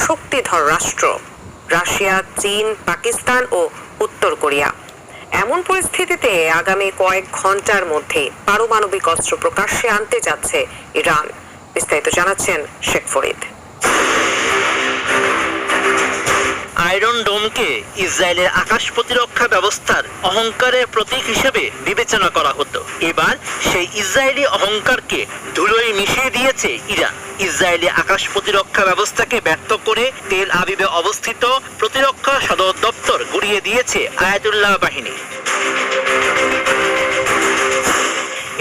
শক্তিধর রাষ্ট্র রাশিয়া, চীন, পাকিস্তান ও উত্তর কোরিয়া। এমন পরিস্থিতিতে আগামী কয়েক ঘন্টার মধ্যে পারমাণবিক অস্ত্র প্রকাশ্যে আনতে যাচ্ছে ইরান। বিস্তারিত জানাচ্ছেন শেখ ফরিদ। আয়রন ডোমকে ইসরায়েলের আকাশ প্রতিরক্ষা ব্যবস্থার অহংকারের প্রতীক হিসেবে বিবেচনা করা হতো। এবার সেই ইসরায়েলি অহংকারকে ধুলোয় মিশিয়ে দিয়েছে ইরান। ইসরায়েলি আকাশ প্রতিরক্ষা ব্যবস্থাকে ব্যর্থ করে তেল আবিবে অবস্থিত প্রতিরক্ষা সদর দপ্তর গুড়িয়ে দিয়েছে আয়াতুল্লাহ বাহিনী।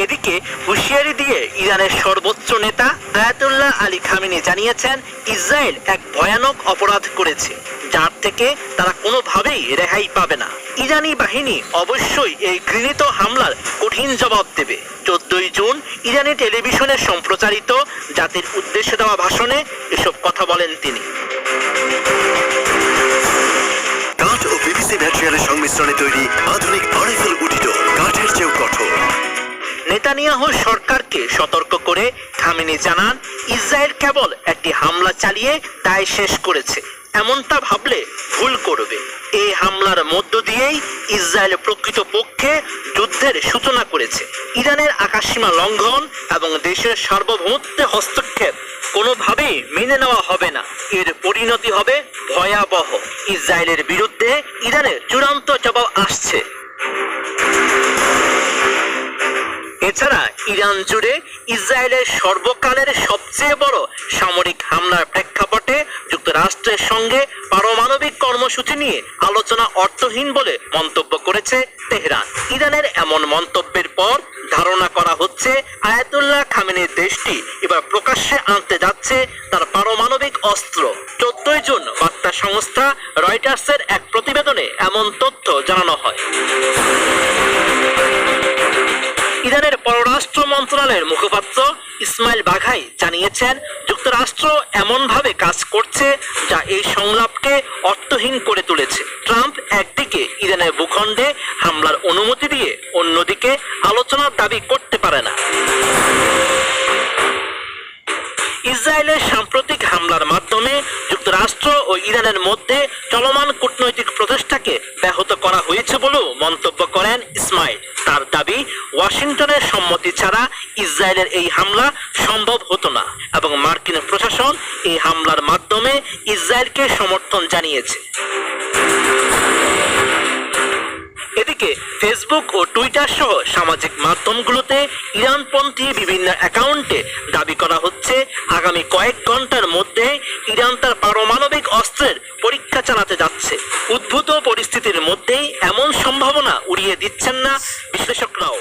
এদিকে হুঁশিয়ারি দিয়ে ইরানের সর্বোচ্চ নেতা আয়াতুল্লাহ আলী খামেনি জানিয়েছেন, ইসরায়েল এক ভয়ানক অপরাধ করেছে, যার থেকে তারা কোনোভাবেই রেহাই পাবে না। ইরানি বাহিনী অবশ্যই এই ঘৃণিত হামলার কঠিন জবাব দেবে। 14 জুন ইরানি টেলিভিশনে সম্প্রচারিত জাতির উদ্দেশ্যে দেওয়া ভাষণে এসব কথা বলেন তিনি। কাঠ ও পিভিসি ম্যাটেরিয়ালের সংমিশ্রণে তৈরি আধুনিক আরএফএল উডিডোর কাঠের চেয়েও কঠোর। নেতানিয়াহু সরকারকে সতর্ক করে খামেনি জানান, ইসরায়েল কেবল একটি হামলা চালিয়ে দায় শেষ করেছে, এমনটা ভাবলে ভুল করবে। এই হামলার মধ্য দিয়েই ইসরায়েল প্রকৃতপক্ষে যুদ্ধের সূচনা করেছে। ইরানের আকাশসীমা লঙ্ঘন এবং দেশের সার্বভৌমত্বে হস্তক্ষেপ কোনোভাবেই মেনে নেওয়া হবে না। এর পরিণতি হবে ভয়াবহ। ইসরায়েলের বিরুদ্ধে ইরানের চূড়ান্ত জবাব আসছে। এছাড়া ইরান জুড়ে ইসরায়েলের সর্বকালের সবচেয়ে বড় সামরিক হামলার প্রেক্ষাপটে যুক্তরাষ্ট্রের সঙ্গে পারমাণবিক কর্মসূচি নিয়ে আলোচনা অর্থহীন বলে মন্তব্য করেছে তেহরান। ইরানের এমন মন্তব্যের পর ধারণা করা হচ্ছে, আয়াতুল্লাহ খামেনির দেশটি এবার প্রকাশ্যে আনতে যাচ্ছে তার পারমাণবিক অস্ত্র। 14 জুন বার্তা সংস্থা রয়টার্সের এক প্রতিবেদনে এমন তথ্য জানানো হয়। ইরানের পররাষ্ট্র মন্ত্রণালয়ের মুখপাত্র ইসমাইল বাঘাই জানিয়েছেন, যুক্তরাষ্ট্র এমনভাবে কাজ করছে যা এই সংলাপকে অর্থহীন করে তুলেছে। ট্রাম্প একদিকে ইরানের ভূখণ্ডে হামলার অনুমতি দিয়ে অন্যদিকে আলোচনার দাবি করতে পারে না। ইসরায়েলের সাম্প্রতিক হামলার মাধ্যমে যুক্তরাষ্ট্র ও ইরানের মধ্যে চলমান কূটনৈতিক প্রচেষ্টাকে ব্যাহত করা হয়েছে বলেও মন্তব্য করেন ইসমাইল। তার দাবি, ওয়াশিংটনের সম্মতি ছাড়া ইসরায়েলের এই হামলা সম্ভব হতো না এবং মার্কিন প্রশাসন এই হামলার মাধ্যমে ইসরায়েলকে সমর্থন জানিয়েছে। এদিকে ফেসবুক ও টুইটার সহ সামাজিক মাধ্যমগুলোতে ইরানপন্থী বিভিন্ন অ্যাকাউন্টে দাবি করা হচ্ছে, আগামী কয়েক ঘন্টার মধ্যে ইরান তার পারমাণবিক অস্ত্রের পরীক্ষা চালাতে যাচ্ছে। উদ্ভূত পরিস্থিতির মধ্যেই এমন সম্ভাবনা উড়িয়ে দিচ্ছেন না বিশ্লেষকরাও।